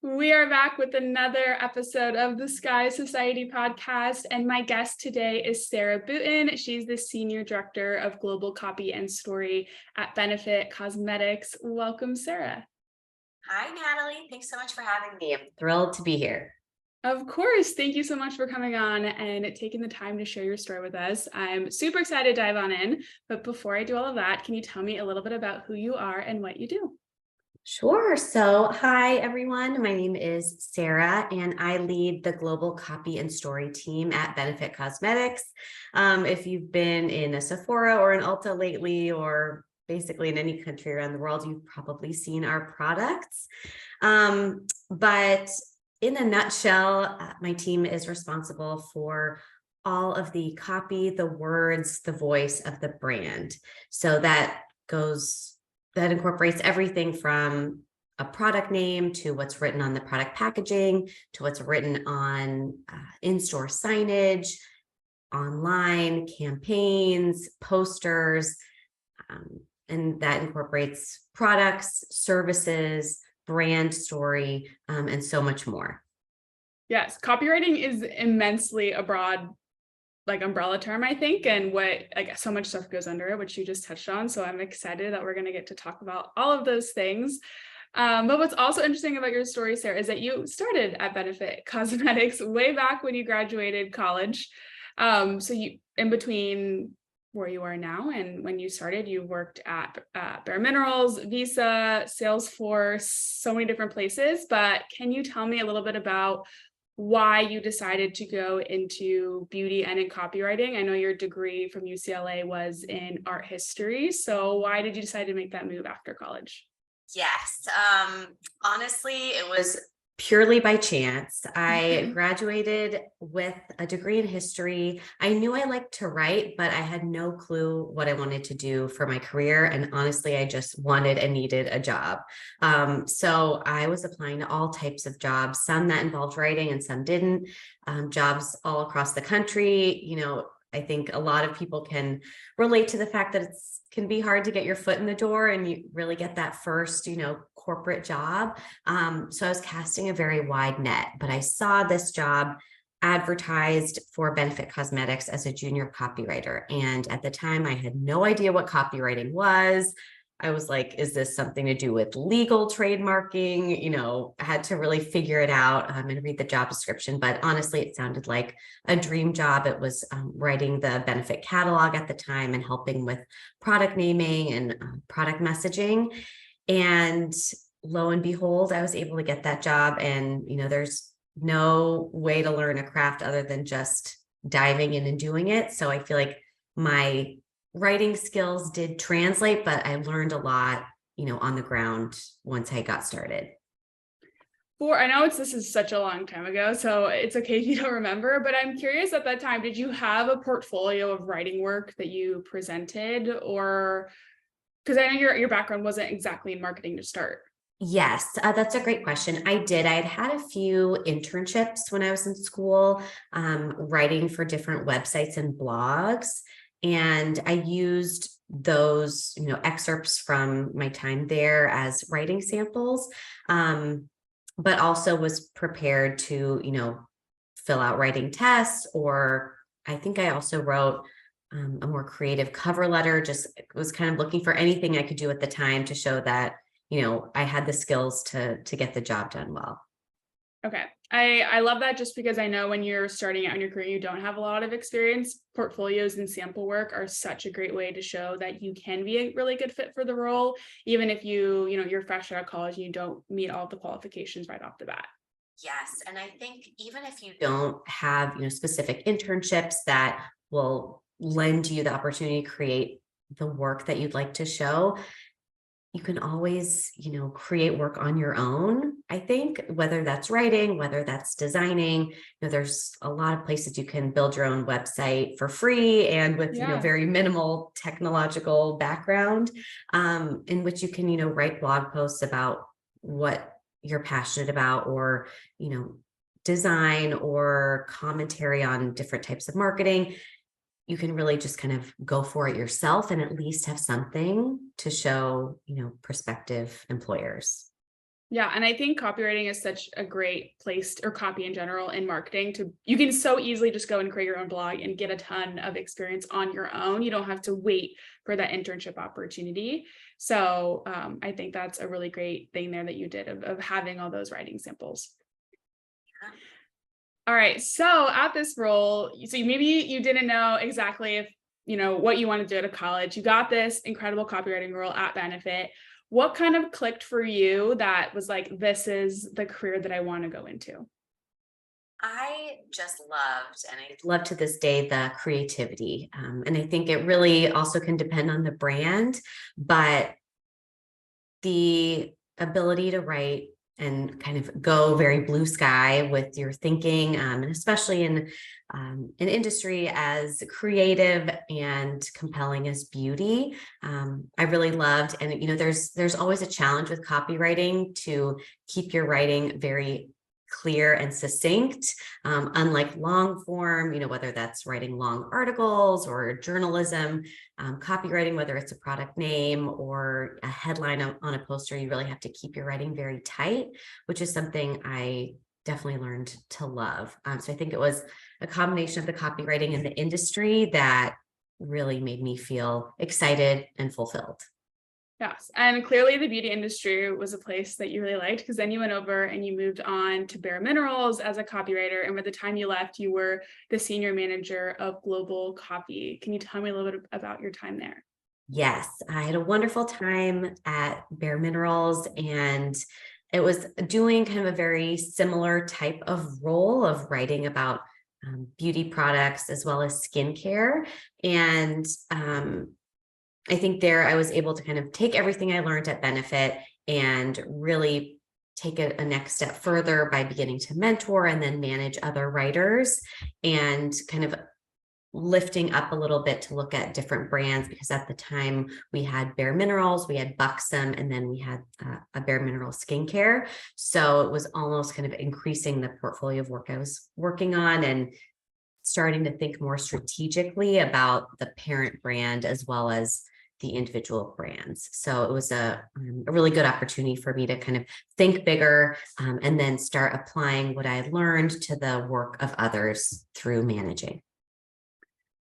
We are back with another episode of the Sky Society podcast, and my guest today is Sarah Boutin. She's the Senior Director of Global Copy and Story at Benefit Cosmetics. Welcome, Sarah. Hi, Natalie. Thanks so much for having me. I'm thrilled to be here. Of course. Thank you so much for coming on and taking the time to share your story with us. I'm super excited to dive on in, but before I do all of that, can you tell me a little bit about who you are and what you do? Sure. So, hi, everyone. My name is Sarah, and I lead the global copy and story team at Benefit Cosmetics. If you've been in a Sephora or an Ulta lately, or basically in any country around the world, you've probably seen our products. But in a nutshell, my team is responsible for all of the copy, the words, the voice of the brand. So that incorporates everything from a product name to what's written on the product packaging, to what's written on in-store signage, online campaigns, posters, and that incorporates products, services, brand story, and so much more. Yes, copywriting is immensely a broad umbrella term, I think, and so much stuff goes under it, which you just touched on. So I'm excited that we're going to get to talk about all of those things. But what's also interesting about your story, Sarah, is that you started at Benefit Cosmetics way back when you graduated college. So you, in between where you are now and when you started, you worked at Bare Minerals, Visa, Salesforce, so many different places. But can you tell me a little bit about why you decided to go into beauty and in copywriting? I know your degree from UCLA was in art history. So why did you decide to make that move after college? Yes. Honestly, it was purely by chance. I graduated with a degree in history. I knew I liked to write, but I had no clue what I wanted to do for my career. And honestly, I just wanted and needed a job. So I was applying to all types of jobs, some that involved writing and some didn't, jobs all across the country. I think a lot of people can relate to the fact that can be hard to get your foot in the door and you really get that first, corporate job. So I was casting a very wide net, but I saw this job advertised for Benefit Cosmetics as a junior copywriter. And at the time, I had no idea what copywriting was. I was like, is this something to do with legal trademarking? I had to really figure it out and read the job description. But honestly, it sounded like a dream job. It was writing the benefit catalog at the time and helping with product naming and product messaging. And lo and behold, I was able to get that job. And, there's no way to learn a craft other than just diving in and doing it. So I feel like my writing skills did translate, but I learned a lot, on the ground once I got started. I know this is such a long time ago, so it's okay if you don't remember, but I'm curious at that time, did you have a portfolio of writing work that you presented, or because I know your background wasn't exactly in marketing to start? Yes, that's a great question. I did. I had a few internships when I was in school, writing for different websites and blogs. And I used those, excerpts from my time there as writing samples, but also was prepared to, fill out writing tests. Or I think I also wrote a more creative cover letter, just was kind of looking for anything I could do at the time to show that, I had the skills to get the job done well. Okay. I love that, just because I know when you're starting out in your career, you don't have a lot of experience. Portfolios and sample work are such a great way to show that you can be a really good fit for the role, even if you're fresh out of college and you don't meet all the qualifications right off the bat. Yes. And I think even if you don't have, specific internships that will lend you the opportunity to create the work that you'd like to show, you can always, create work on your own. I think whether that's writing, whether that's designing, there's a lot of places you can build your own website for free and with, very minimal technological background, in which you can, write blog posts about what you're passionate about, or, design or commentary on different types of marketing. You can really just kind of go for it yourself and at least have something to show, prospective employers. Yeah. And I think copywriting is such a great place, or copy in general in marketing, you can so easily just go and create your own blog and get a ton of experience on your own. You don't have to wait for that internship opportunity. So I think that's a really great thing there that you did of having all those writing samples. All right. So at this role, so maybe you didn't know exactly if, what you want to do at a college. You got this incredible copywriting role at Benefit. What kind of clicked for you that was like, this is the career that I want to go into? I just loved, and I love to this day, the creativity. And I think it really also can depend on the brand, but the ability to write and kind of go very blue sky with your thinking, and especially in an industry as creative and compelling as beauty, I really loved. And there's always a challenge with copywriting to keep your writing very clear and succinct, unlike long form, whether that's writing long articles or journalism. Copywriting, whether it's a product name or a headline on a poster, you really have to keep your writing very tight, which is something I definitely learned to love. So I think it was a combination of the copywriting and the industry that really made me feel excited and fulfilled. Yes. And clearly the beauty industry was a place that you really liked, because then you went over and you moved on to Bare Minerals as a copywriter. And by the time you left, you were the senior manager of global copy. Can you tell me a little bit about your time there? Yes, I had a wonderful time at Bare Minerals, and it was doing kind of a very similar type of role of writing about beauty products as well as skincare. And I think there I was able to kind of take everything I learned at Benefit and really take a next step further by beginning to mentor and then manage other writers, and kind of lifting up a little bit to look at different brands, because at the time we had Bare Minerals, we had Buxom, and then we had a Bare Minerals skincare. So it was almost kind of increasing the portfolio of work I was working on and starting to think more strategically about the parent brand as well as the individual brands. So it was a really good opportunity for me to kind of think bigger, and then start applying what I learned to the work of others through managing.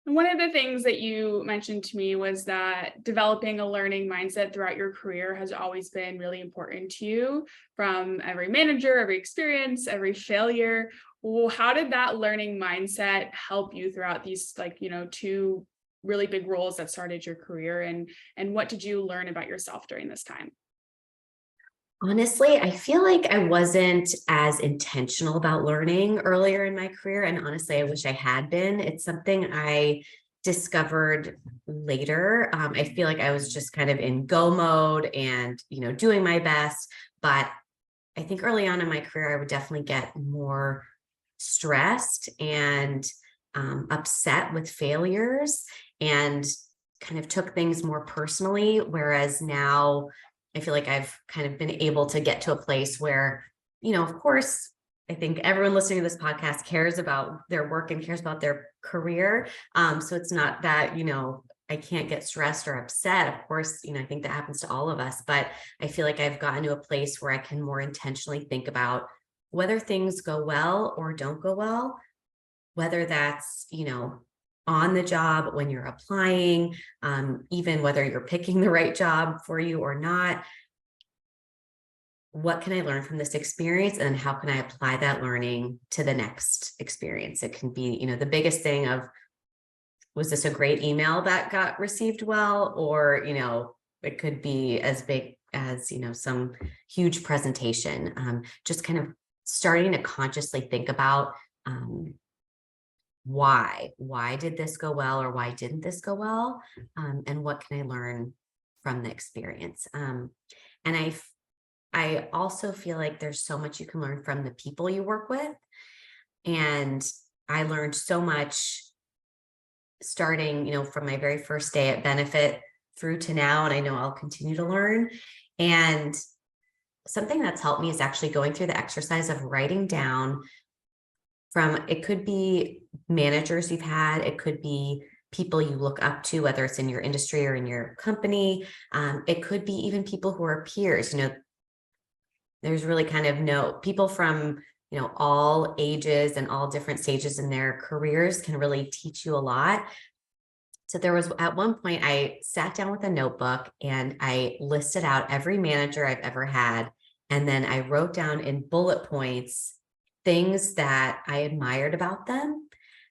And one of the things that you mentioned to me was that developing a learning mindset throughout your career has always been really important to you, from every manager, every experience, every failure. Well, how did that learning mindset help you throughout these, two really big roles that started your career? And what did you learn about yourself during this time? Honestly, I feel like I wasn't as intentional about learning earlier in my career. And honestly, I wish I had been. It's something I discovered later. I feel like I was just kind of in go mode and, doing my best. But I think early on in my career, I would definitely get more stressed and upset with failures, and kind of took things more personally. Whereas now I feel like I've kind of been able to get to a place where, of course, I think everyone listening to this podcast cares about their work and cares about their career. So it's not that, I can't get stressed or upset. Of course, I think that happens to all of us, but I feel like I've gotten to a place where I can more intentionally think about whether things go well or don't go well, whether that's, on the job when you're applying, even whether you're picking the right job for you or not. What can I learn from this experience, and how can I apply that learning to the next experience? It can be, the biggest thing of, was this a great email that got received well? Or, it could be as big as, some huge presentation. Just kind of starting to consciously think about, why did this go well, or why didn't this go well, and what can I learn from the experience. And I also feel like there's so much you can learn from the people you work with, and I learned so much starting, from my very first day at Benefit through to now, and I know I'll continue to learn. And something that's helped me is actually going through the exercise of writing down, from, it could be managers you've had, it could be people you look up to, whether it's in your industry or in your company. It could be even people who are peers. there's really kind of no people from, all ages and all different stages in their careers can really teach you a lot. So there was at one point I sat down with a notebook and I listed out every manager I've ever had. And then I wrote down in bullet points things that I admired about them.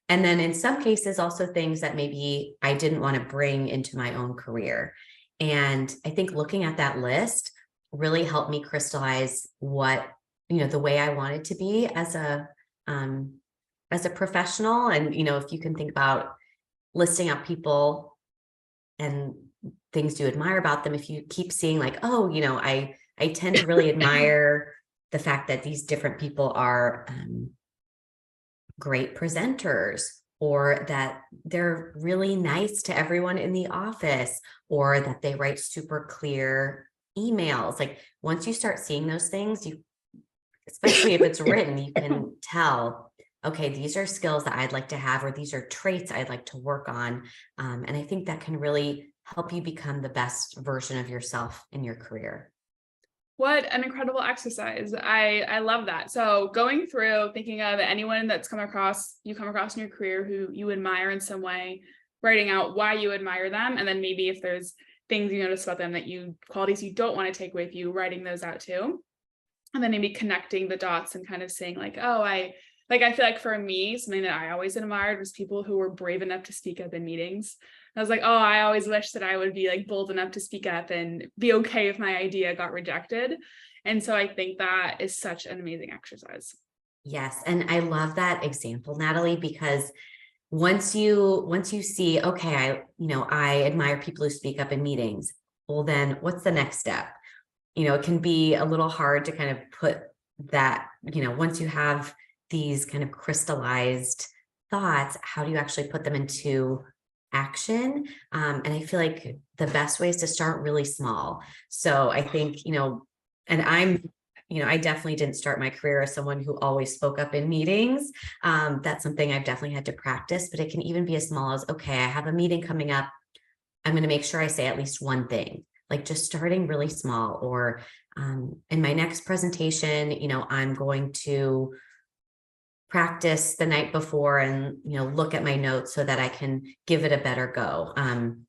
And then in some cases, also things that maybe I didn't want to bring into my own career. And I think looking at that list really helped me crystallize what, the way I wanted to be as a professional. And, if you can think about listing out people and things you admire about them, if you keep seeing like, oh, I tend to really admire the fact that these different people are great presenters, or that they're really nice to everyone in the office, or that they write super clear emails. Like once you start seeing those things, especially if it's written, you can tell, okay, these are skills that I'd like to have, or these are traits I'd like to work on. And I think that can really help you become the best version of yourself in your career. What an incredible exercise. I love that. So going through thinking of anyone that's come across in your career who you admire in some way, writing out why you admire them. And then maybe if there's things you notice about them qualities you don't want to take with you, writing those out too. And then maybe connecting the dots and kind of saying like, oh, I feel like for me, something that I always admired was people who were brave enough to speak up in meetings. I was like, oh, I always wish that I would be like bold enough to speak up and be okay if my idea got rejected. And so I think that is such an amazing exercise. Yes. And I love that example, Natalie, because once you see, okay, I admire people who speak up in meetings. Well, then what's the next step? It can be a little hard to kind of put that, once you have these kind of crystallized thoughts, how do you actually put them into action? And I feel like the best way is to start really small. So I think, and I definitely didn't start my career as someone who always spoke up in meetings. That's something I've definitely had to practice, but it can even be as small as, okay, I have a meeting coming up. I'm going to make sure I say at least one thing, like just starting really small. Or in my next presentation, I'm going to practice the night before and, look at my notes so that I can give it a better go.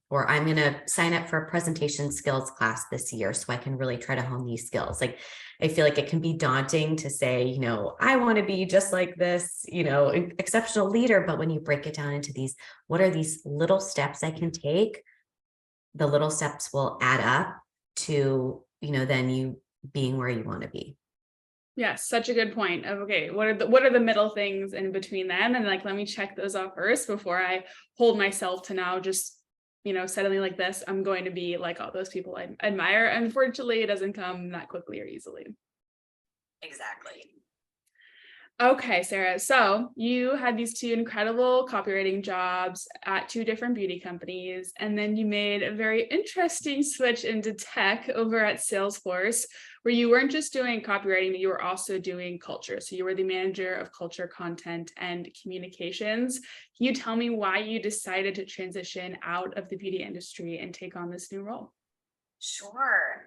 Or I'm going to sign up for a presentation skills class this year so I can really try to hone these skills. Like, I feel like it can be daunting to say, I want to be just like this, exceptional leader. But when you break it down into these, what are these little steps I can take? The little steps will add up to, then you being where you want to be. Yes, such a good point of, okay, what are the middle things in between them? And like, let me check those off first before I hold myself to now just, suddenly like this, I'm going to be like all those people I admire. Unfortunately, it doesn't come that quickly or easily. Exactly. Okay, Sarah. So you had these two incredible copywriting jobs at two different beauty companies, and then you made a very interesting switch into tech over at Salesforce, where you weren't just doing copywriting, but you were also doing culture. So you were the manager of culture, content, and communications. Can you tell me why you decided to transition out of the beauty industry and take on this new role? Sure.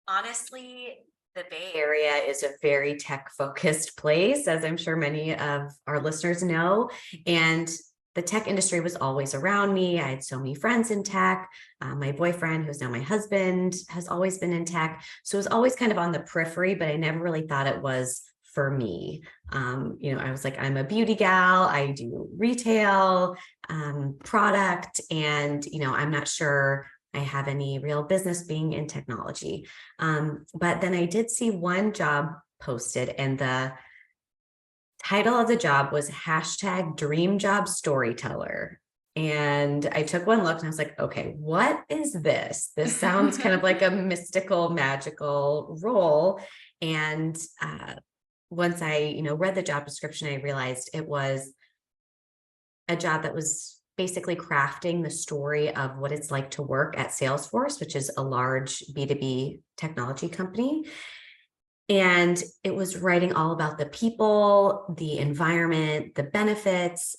Honestly, the Bay Area is a very tech-focused place, as I'm sure many of our listeners know. And the tech industry was always around me. I had so many friends in tech. My boyfriend, who's now my husband, has always been in tech. So it was always kind of on the periphery, but I never really thought it was for me. I was like, I'm a beauty gal. I do retail, product, and, I'm not sure I have any real business being in technology. But then I did see one job posted, and the title of the job was #DreamJobStoryteller. And I took one look and I was like, okay, what is this? This sounds kind of like a mystical, magical role. And once I, read the job description, I realized it was a job that was basically crafting the story of what it's like to work at Salesforce, which is a large B2B technology company. And it was writing all about the people, the environment, the benefits.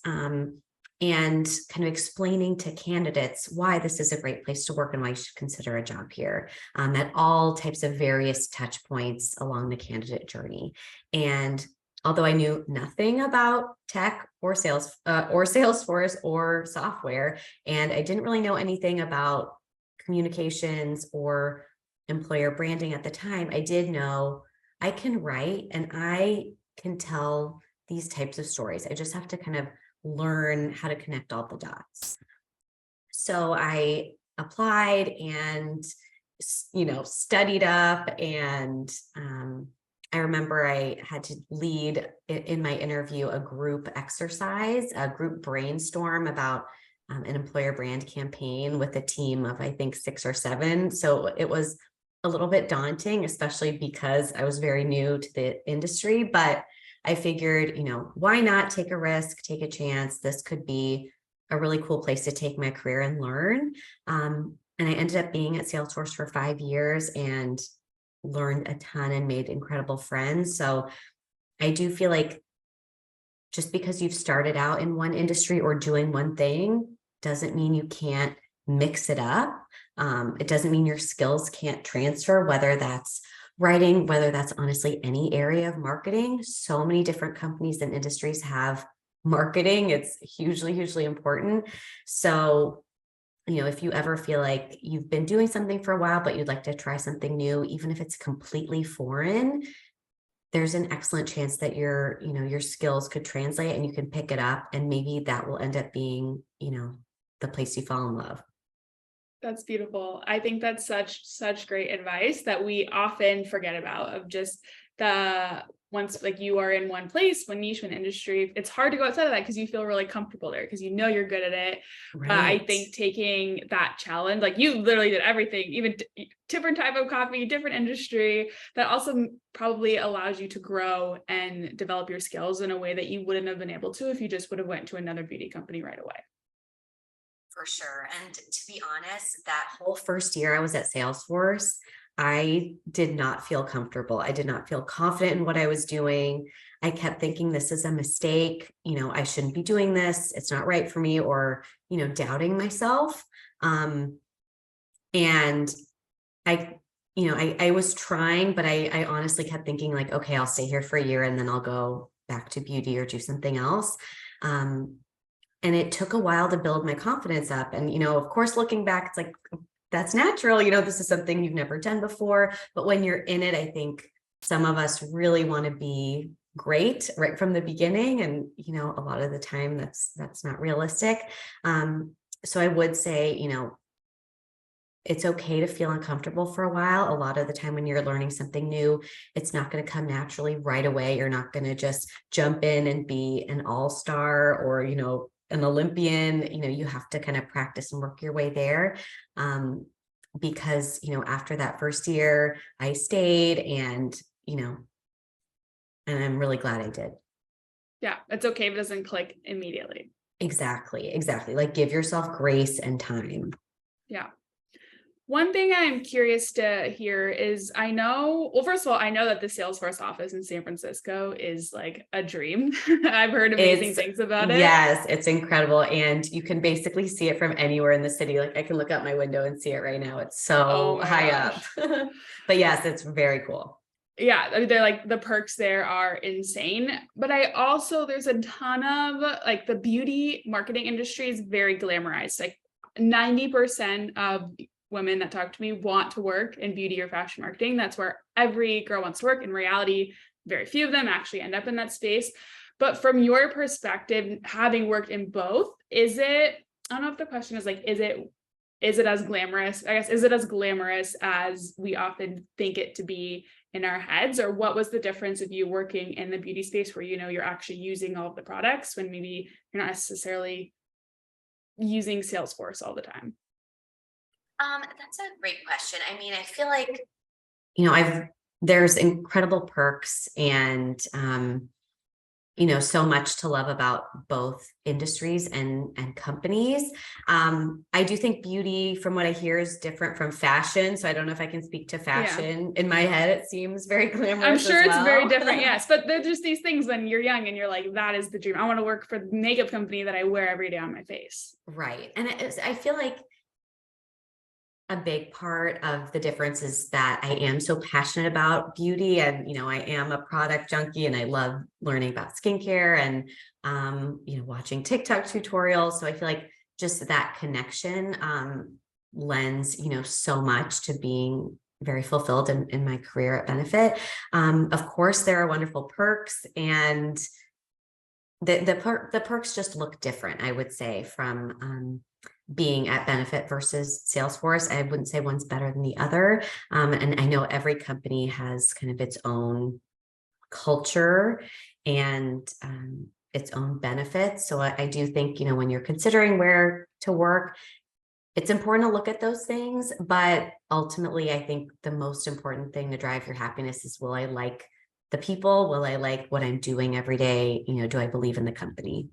and kind of explaining to candidates why this is a great place to work and why you should consider a job here, at all types of various touch points along the candidate journey. And although I knew nothing about tech or Salesforce or software, and I didn't really know anything about communications or employer branding at the time, I did know I can write and I can tell these types of stories. I just have to kind of learn how to connect all the dots. So I applied and, studied up, and I remember I had to lead in my interview a group exercise, a group brainstorm about an employer brand campaign with a team of, I think, 6 or 7. So it was a little bit daunting, especially because I was very new to the industry, but I figured, why not take a risk, take a chance? This could be a really cool place to take my career and learn. And I ended up being at Salesforce for 5 years and learned a ton and made incredible friends. So I do feel like just because you've started out in one industry or doing one thing doesn't mean you can't mix it up. It doesn't mean your skills can't transfer, whether that's writing, whether that's honestly any area of marketing. So many different companies and industries have marketing. It's hugely, hugely important. So, if you ever feel like you've been doing something for a while, but you'd like to try something new, even if it's completely foreign, there's an excellent chance that your skills could translate and you can pick it up. And maybe that will end up being, the place you fall in love. That's beautiful. I think that's such great advice that we often forget about, of just once like you are in one place, one niche, one industry, it's hard to go outside of that because you feel really comfortable there because you're good at it. Right. I think taking that challenge, like you literally did everything, even different type of coffee, different industry, that also probably allows you to grow and develop your skills in a way that you wouldn't have been able to if you just would have went to another beauty company right away. For sure. And to be honest, that whole first year I was at Salesforce, I did not feel comfortable. I did not feel confident in what I was doing. I kept thinking this is a mistake. I shouldn't be doing this. It's not right for me, or, doubting myself. And I was trying, but I honestly kept thinking like, okay, I'll stay here for a year and then I'll go back to beauty or do something else. And it took a while to build my confidence up. And, of course, looking back, it's like, that's natural. This is something you've never done before. But when you're in it, I think some of us really want to be great right from the beginning. And, a lot of the time that's not realistic. So I would say, it's okay to feel uncomfortable for a while. A lot of the time when you're learning something new, it's not going to come naturally right away. You're not going to just jump in and be an all-star or, an Olympian. You have to kind of practice and work your way there. Because, after that first year, I stayed and I'm really glad I did. Yeah, it's okay if it doesn't click immediately. Exactly. Like give yourself grace and time. Yeah. One thing I'm curious to hear is first of all, I know that the Salesforce office in San Francisco is like a dream. I've heard amazing things about it. Yes, it's incredible. And you can basically see it from anywhere in the city. Like I can look out my window and see it right now. It's so high up. But yes, it's very cool. Yeah, I mean, they're like, the perks there are insane. But there's a ton of like, the beauty marketing industry is very glamorized. Like 90% of women that talk to me want to work in beauty or fashion marketing. That's where every girl wants to work. In reality, very few of them actually end up in that space. But from your perspective, having worked in both, I don't know if the question is like, is it as glamorous? I guess, is it as glamorous as we often think it to be in our heads? Or what was the difference of you working in the beauty space where, you're actually using all of the products when maybe you're not necessarily using Salesforce all the time? That's a great question. I mean, I feel like, there's incredible perks and, so much to love about both industries and companies. I do think beauty, from what I hear, is different from fashion. So I don't know if I can speak to Yeah. fashion. In my head, it seems very glamorous. I'm sure as it's very well. different. Yes. But they're just these things when you're young and you're like, that is the dream. I want to work for the makeup company that I wear every day on my face. Right. And I feel like a big part of the difference is that I am so passionate about beauty, and, I am a product junkie, and I love learning about skincare and, watching TikTok tutorials. So I feel like just that connection, lends, so much to being very fulfilled in my career at Benefit. Of course, there are wonderful perks, and the perks just look different, I would say, from, being at Benefit versus Salesforce. I wouldn't say one's better than the other. And I know every company has kind of its own culture and, its own benefits. So I do think, when you're considering where to work, it's important to look at those things. But ultimately, I think the most important thing to drive your happiness is, will I like the people? Will I like what I'm doing every day? Do I believe in the company?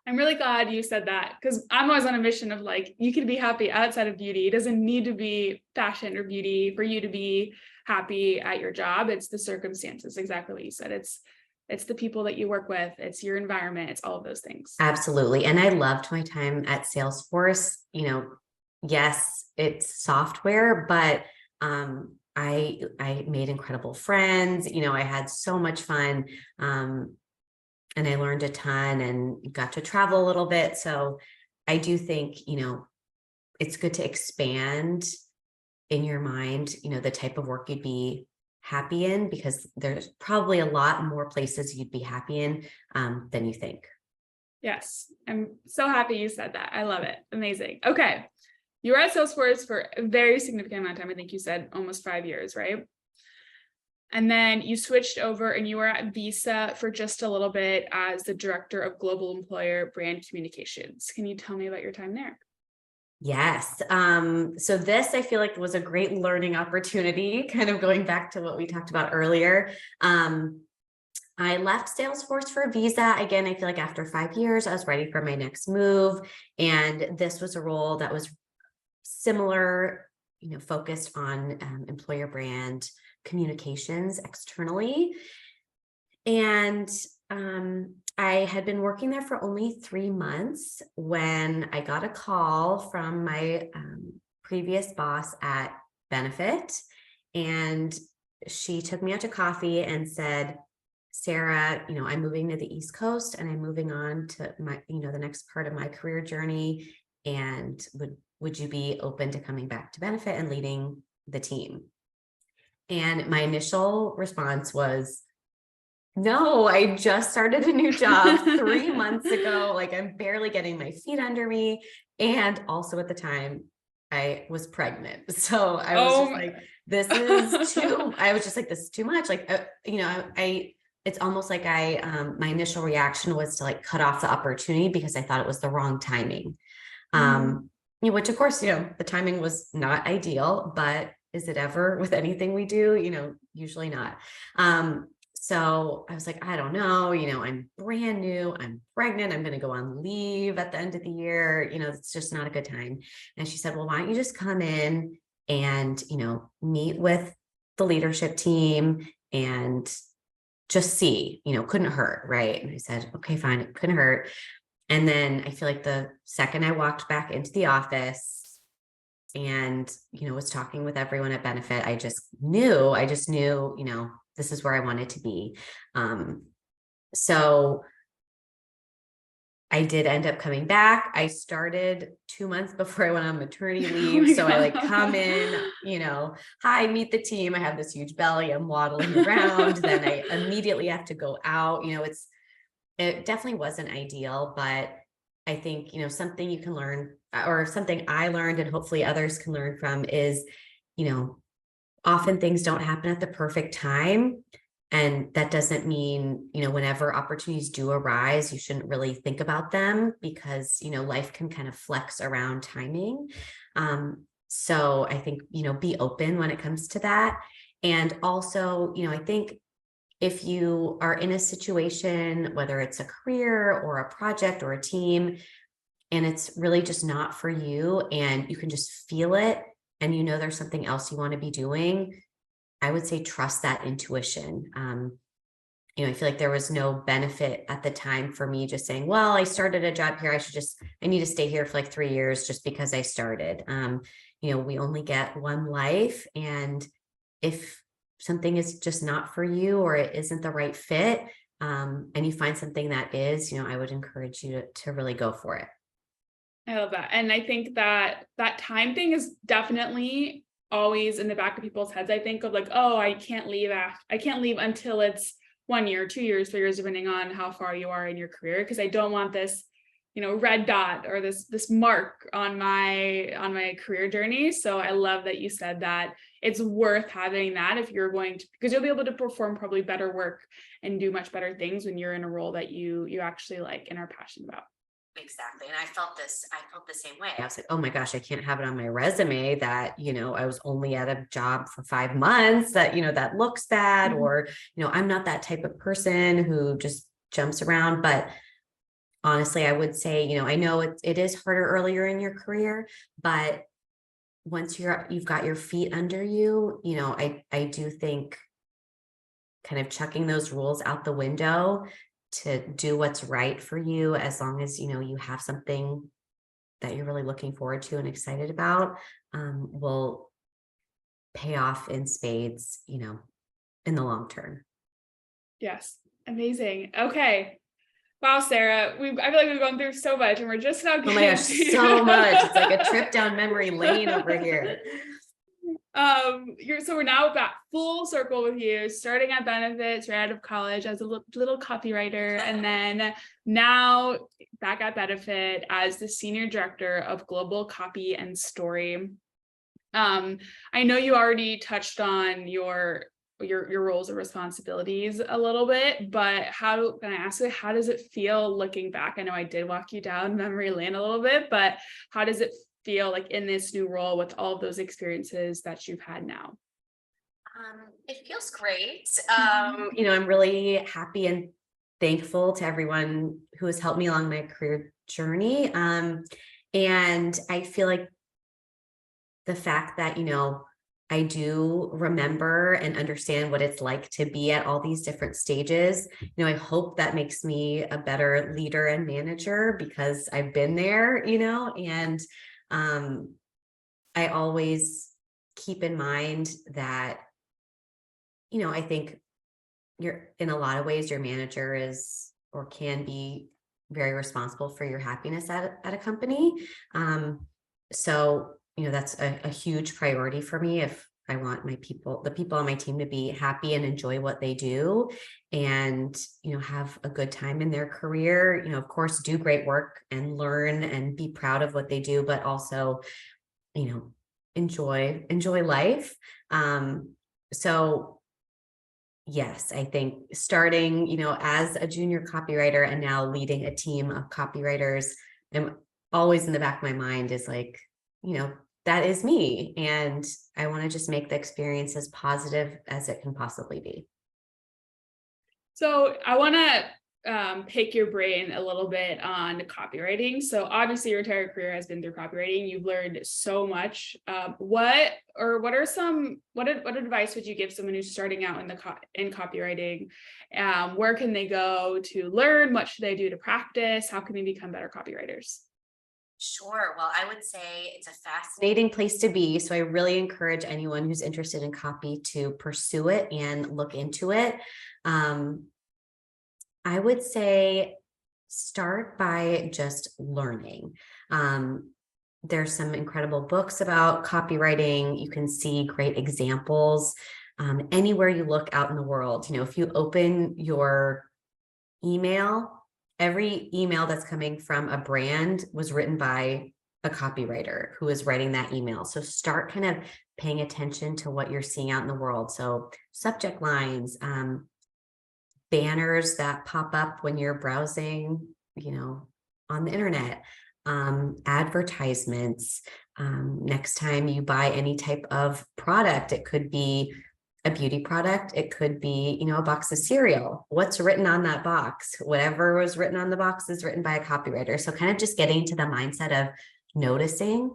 I'm really glad you said that, because I'm always on a mission of like, you can be happy outside of beauty. It doesn't need to be fashion or beauty for you to be happy at your job. It's the circumstances, exactly what you said. It's the people that you work with, it's your environment, it's all of those things. Absolutely. And I loved my time at Salesforce. Yes, it's software, but, I made incredible friends. I had so much fun. And I learned a ton and got to travel a little bit. So I do think, it's good to expand in your mind, the type of work you'd be happy in, because there's probably a lot more places you'd be happy in, than you think. Yes, I'm so happy you said that. I love it. Amazing. Okay. You were at Salesforce for a very significant amount of time. I think you said almost 5 years, right? And then you switched over and you were at Visa for just a little bit as the director of global employer brand communications. Can you tell me about your time there? Yes. So this, I feel like, was a great learning opportunity, kind of going back to what we talked about earlier. I left Salesforce for Visa. Again, I feel like after 5 years, I was ready for my next move. And this was a role that was similar, focused on, employer brand communications externally. And, I had been working there for only 3 months when I got a call from my, previous boss at Benefit. And she took me out to coffee and said, Sarah, I'm moving to the East Coast, and I'm moving on to my, the next part of my career journey. And would you be open to coming back to Benefit and leading the team? And my initial response was, no, I just started a new job 3 months ago. Like, I'm barely getting my feet under me. And also at the time, I was pregnant. So I was just like, this is too, I was just like, this is too much. Like, it's almost like my initial reaction was to like cut off the opportunity, because I thought it was the wrong timing. Which of course, the timing was not ideal, but is it ever with anything we do? Usually not. So I was like, I don't know, I'm brand new, I'm pregnant, I'm going to go on leave at the end of the year. It's just not a good time. And she said, well, why don't you just come in and, meet with the leadership team and just see, couldn't hurt. Right. And I said, okay, fine. It couldn't hurt. And then I feel like the second I walked back into the office and, was talking with everyone at Benefit, I just knew, this is where I wanted to be. So I did end up coming back. I started 2 months before I went on maternity leave. So I come in, hi, meet the team. I have this huge belly. I'm waddling around. Then I immediately have to go out. It definitely wasn't ideal, but I think, something you can learn, or something I learned and hopefully others can learn from, is, often things don't happen at the perfect time. And that doesn't mean, whenever opportunities do arise, you shouldn't really think about them, because, life can kind of flex around timing. So I think, be open when it comes to that. And also, I think if you are in a situation, whether it's a career or a project or a team, and it's really just not for you, and you can just feel it, and you know there's something else you want to be doing, I would say trust that intuition. I feel like there was no benefit at the time for me just saying, well, I started a job here. I need to stay here for like 3 years just because I started. We only get one life. And if something is just not for you or it isn't the right fit, and you find something that is, I would encourage you to really go for it. I love that. And I think that that time thing is definitely always in the back of people's heads. I think of like, oh, I can't leave until it's 1 year, 2 years, 3 years, depending on how far you are in your career. Because I don't want this, red dot or this mark on my career journey. So I love that you said that it's worth having that if you're going to, because you'll be able to perform probably better work and do much better things when you're in a role that you actually like and are passionate about. Exactly. And I felt the same way. I was like, oh my gosh, I can't have it on my resume that, I was only at a job for 5 months, that looks bad, Mhm. or, I'm not that type of person who just jumps around. But honestly, I would say, I know it is harder earlier in your career, but once you've got your feet under you, I do think kind of chucking those rules out the window to do what's right for you, as long as you have something that you're really looking forward to and excited about, will pay off in spades, in the long term. Yes. Amazing. Okay. Wow, Sarah, I feel like we've gone through so much and we're just now Oh my getting gosh, to so much. It's like a trip down memory lane over here. So we're now back full circle with you, starting at benefits right out of college as a little copywriter, and then now back at benefit as the senior director of global copy and story. I know you already touched on your roles and responsibilities a little bit, but how can I ask you, how does it feel looking back? I know I did walk you down memory lane a little bit, but how does it feel like in this new role with all of those experiences that you've had now? It feels great. I'm really happy and thankful to everyone who has helped me along my career journey. And I feel like the fact that, I do remember and understand what it's like to be at all these different stages. I hope that makes me a better leader and manager because I've been there, and I always keep in mind that, I think you're in a lot of ways, your manager is or can be very responsible for your happiness at a company. So, that's a huge priority for me if I want the people on my team to be happy and enjoy what they do and, have a good time in their career, of course, do great work and learn and be proud of what they do, but also, enjoy life. So yes, I think starting, as a junior copywriter and now leading a team of copywriters, I'm always in the back of my mind is like, that is me. And I want to just make the experience as positive as it can possibly be. So I want to pick your brain a little bit on copywriting. So obviously your entire career has been through copywriting. You've learned so much. What advice would you give someone who's starting out in copywriting? Where can they go to learn? What should they do to practice? How can they become better copywriters? Sure. Well, I would say it's a fascinating place to be. So I really encourage anyone who's interested in copy to pursue it and look into it. I would say start by just learning. There's some incredible books about copywriting. You can see great examples anywhere you look out in the world. If you open your email, every email that's coming from a brand was written by a copywriter who is writing that email. So start kind of paying attention to what you're seeing out in the world. So subject lines, banners that pop up when you're browsing, on the internet, advertisements. Next time you buy any type of product, it could be a beauty product. It could be, a box of cereal. What's written on that box? Whatever was written on the box is written by a copywriter. So kind of just getting to the mindset of noticing.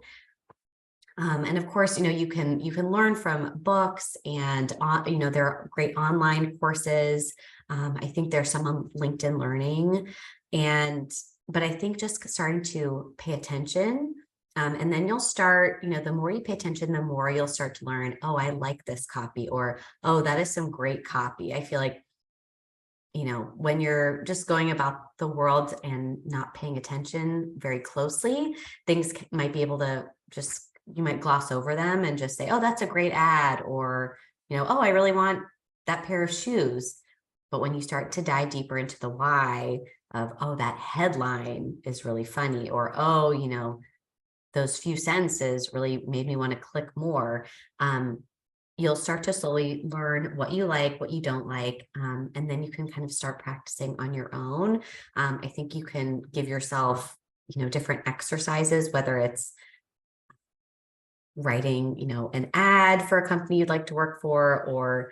And of course, you can learn from books and, there are great online courses. I think there's some on LinkedIn Learning, but I think just starting to pay attention. And then you'll start, the more you pay attention, the more you'll start to learn, oh, I like this copy, or, oh, that is some great copy. I feel like, when you're just going about the world and not paying attention very closely, things might be able to you might gloss over them and just say, oh, that's a great ad, or, oh, I really want that pair of shoes. But when you start to dive deeper into the why of, oh, that headline is really funny, or, oh, those few sentences really made me want to click more. You'll start to slowly learn what you like, what you don't like. And then you can kind of start practicing on your own. I think you can give yourself, different exercises, whether it's writing, an ad for a company you'd like to work for, or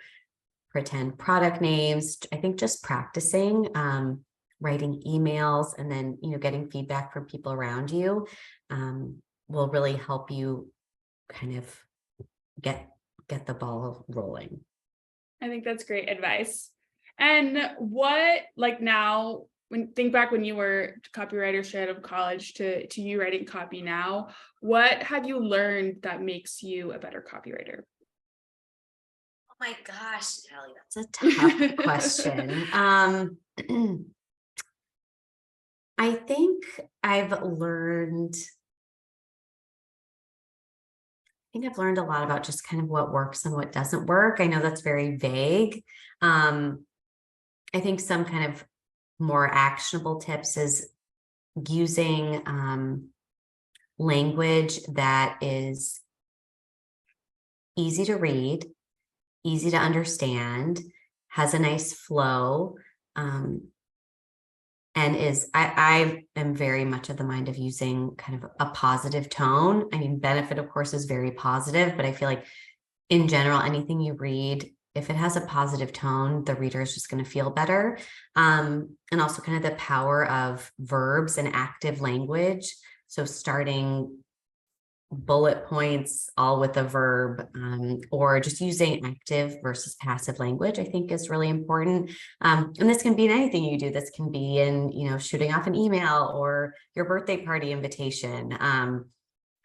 pretend product names. I think just practicing, writing emails, and then, getting feedback from people around you, will really help you kind of get the ball rolling. I think that's great advice. And what, like now, think back when you were a copywriter straight out of college to you writing copy now, what have you learned that makes you a better copywriter? Oh my gosh, Kelly, that's a tough question. I think I've learned a lot about just kind of what works and what doesn't work. I know that's very vague. I think some kind of more actionable tips is using language that is easy to read, easy to understand, has a nice flow, and I am very much of the mind of using kind of a positive tone. I mean, benefit, of course, is very positive, but I feel like in general, anything you read, if it has a positive tone, the reader is just going to feel better. And also kind of the power of verbs and active language. So starting bullet points all with a verb, or just using active versus passive language, I think is really important. And this can be in anything you do. This can be in, shooting off an email or your birthday party invitation. I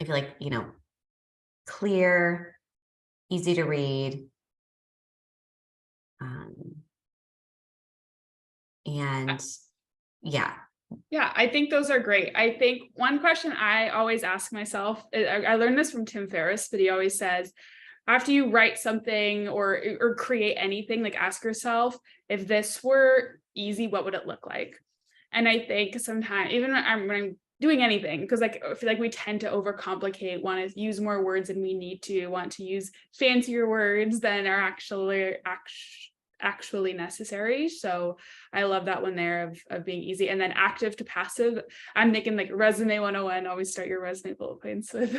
feel like, clear, easy to read. And yeah. Yeah, I think those are great. I think one question I always ask myself, I learned this from Tim Ferriss, but he always says, after you write something or create anything, like ask yourself, if this were easy, what would it look like? And I think sometimes, even when I'm doing anything, because I feel like we tend to overcomplicate, want to use more words than we need to, want to use fancier words than are actually necessary. So I love that one there of being easy. And then active to passive, I'm thinking like resume 101, always start your resume bullet points with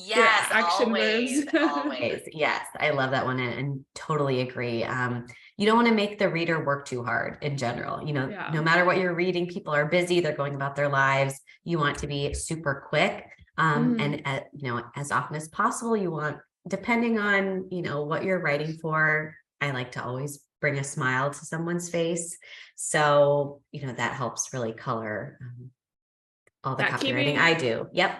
Yes, action always, verbs. always. Yes, I love that one and totally agree. You don't want to make the reader work too hard in general. No matter what you're reading, people are busy, they're going about their lives. You want to be super quick. And as often as possible, you want, depending on, what you're writing for, I like to always bring a smile to someone's face. So, that helps really color all the copywriting I do. Yep.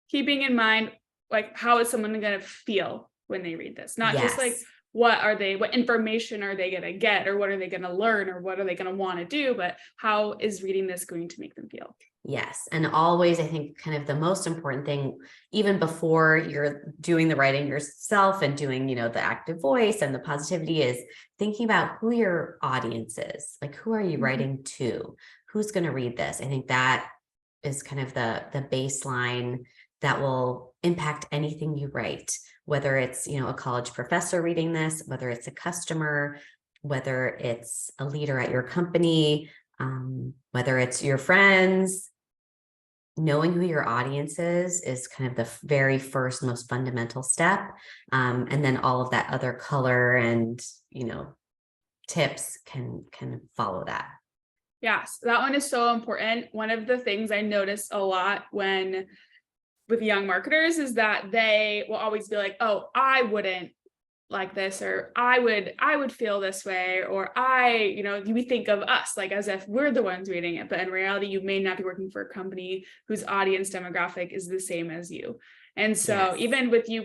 Keeping in mind, like, how is someone going to feel when they read this? Not just like, what information are they going to get, or what are they going to learn, or what are they going to want to do, but how is reading this going to make them feel? Yes. And always, I think kind of the most important thing, even before you're doing the writing yourself and doing, the active voice and the positivity, is thinking about who your audience is. Like, who are you writing to? Who's going to read this? I think that is kind of the baseline that will impact anything you write, whether it's, a college professor reading this, whether it's a customer, whether it's a leader at your company, whether it's your friends. knowing who your audience is kind of the very first, most fundamental step. And then all of that other color and, tips can follow that. Yes, that one is so important. One of the things I notice a lot with young marketers is that they will always be like, oh, I wouldn't like this, or I would feel this way, or we think of us like as if we're the ones reading it, but in reality you may not be working for a company whose audience demographic is the same as you. And so Yes. even with you,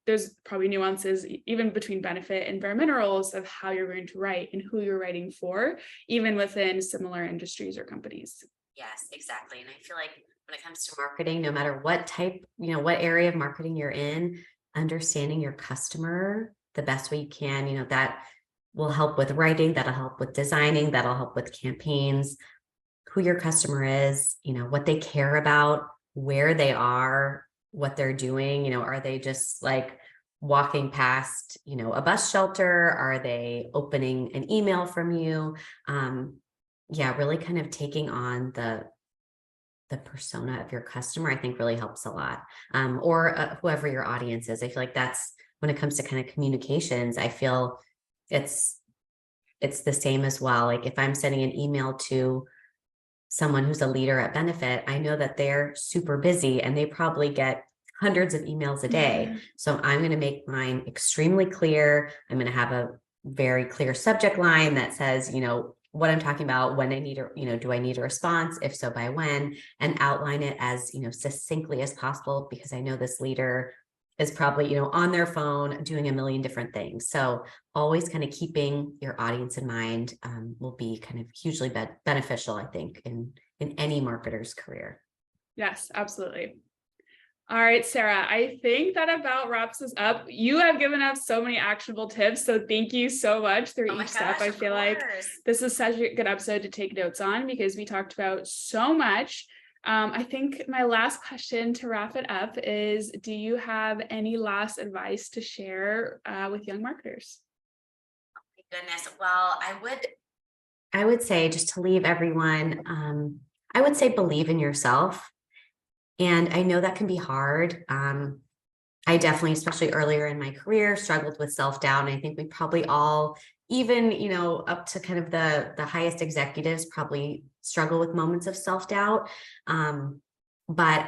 there's probably nuances even between benefit and bare minerals of how you're going to write and who you're writing for, even within similar industries or companies. Yes, exactly. And I feel like when it comes to marketing, no matter what type, what area of marketing you're in, understanding your customer the best way you can, that will help with writing, that'll help with designing, that'll help with campaigns, who your customer is, what they care about, where they are, what they're doing, are they just like walking past, a bus shelter? Are they opening an email from you? Yeah, really kind of taking on the persona of your customer, I think really helps a lot. Or whoever your audience is. I feel like that's when it comes to kind of communications, I feel it's the same as well. Like if I'm sending an email to someone who's a leader at Benefit, I know that they're super busy and they probably get hundreds of emails a day. So I'm going to make mine extremely clear. I'm going to have a very clear subject line that says, what I'm talking about, when I need do I need a response? If so, by when? And outline it as, succinctly as possible, because I know this leader is probably, on their phone doing a million different things. So always kind of keeping your audience in mind will be kind of hugely beneficial, I think, in any marketer's career. Yes, absolutely. All right, Sarah, I think that about wraps us up. You have given us so many actionable tips, so thank you so much through each step. I feel like this is such a good episode to take notes on because we talked about so much. I think my last question to wrap it up is, do you have any last advice to share with young marketers? Oh my goodness. Well, I would say, just to leave everyone, I would say believe in yourself. And I know that can be hard. I definitely, especially earlier in my career, struggled with self-doubt. And I think we probably all, even, up to kind of the highest executives, probably struggle with moments of self-doubt. But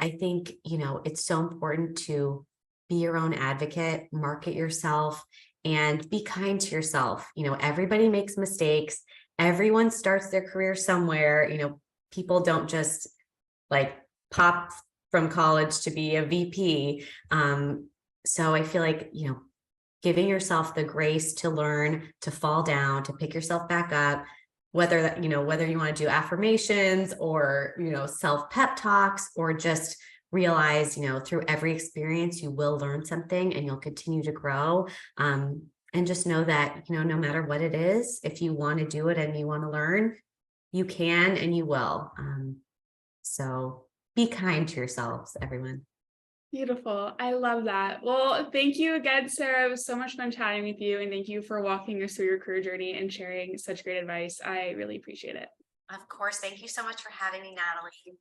I think, it's so important to be your own advocate, market yourself, and be kind to yourself. Everybody makes mistakes. Everyone starts their career somewhere. People don't just like pop from college to be a VP. So I feel like, giving yourself the grace to learn, to fall down, to pick yourself back up, whether that, whether you want to do affirmations or, self pep talks, or just realize, through every experience, you will learn something and you'll continue to grow. And just know that, no matter what it is, if you want to do it and you want to learn, you can and you will. So be kind to yourselves, everyone. Beautiful. I love that. Well, thank you again, Sarah. It was so much fun chatting with you. And thank you for walking us through your career journey and sharing such great advice. I really appreciate it. Of course. Thank you so much for having me, Natalie.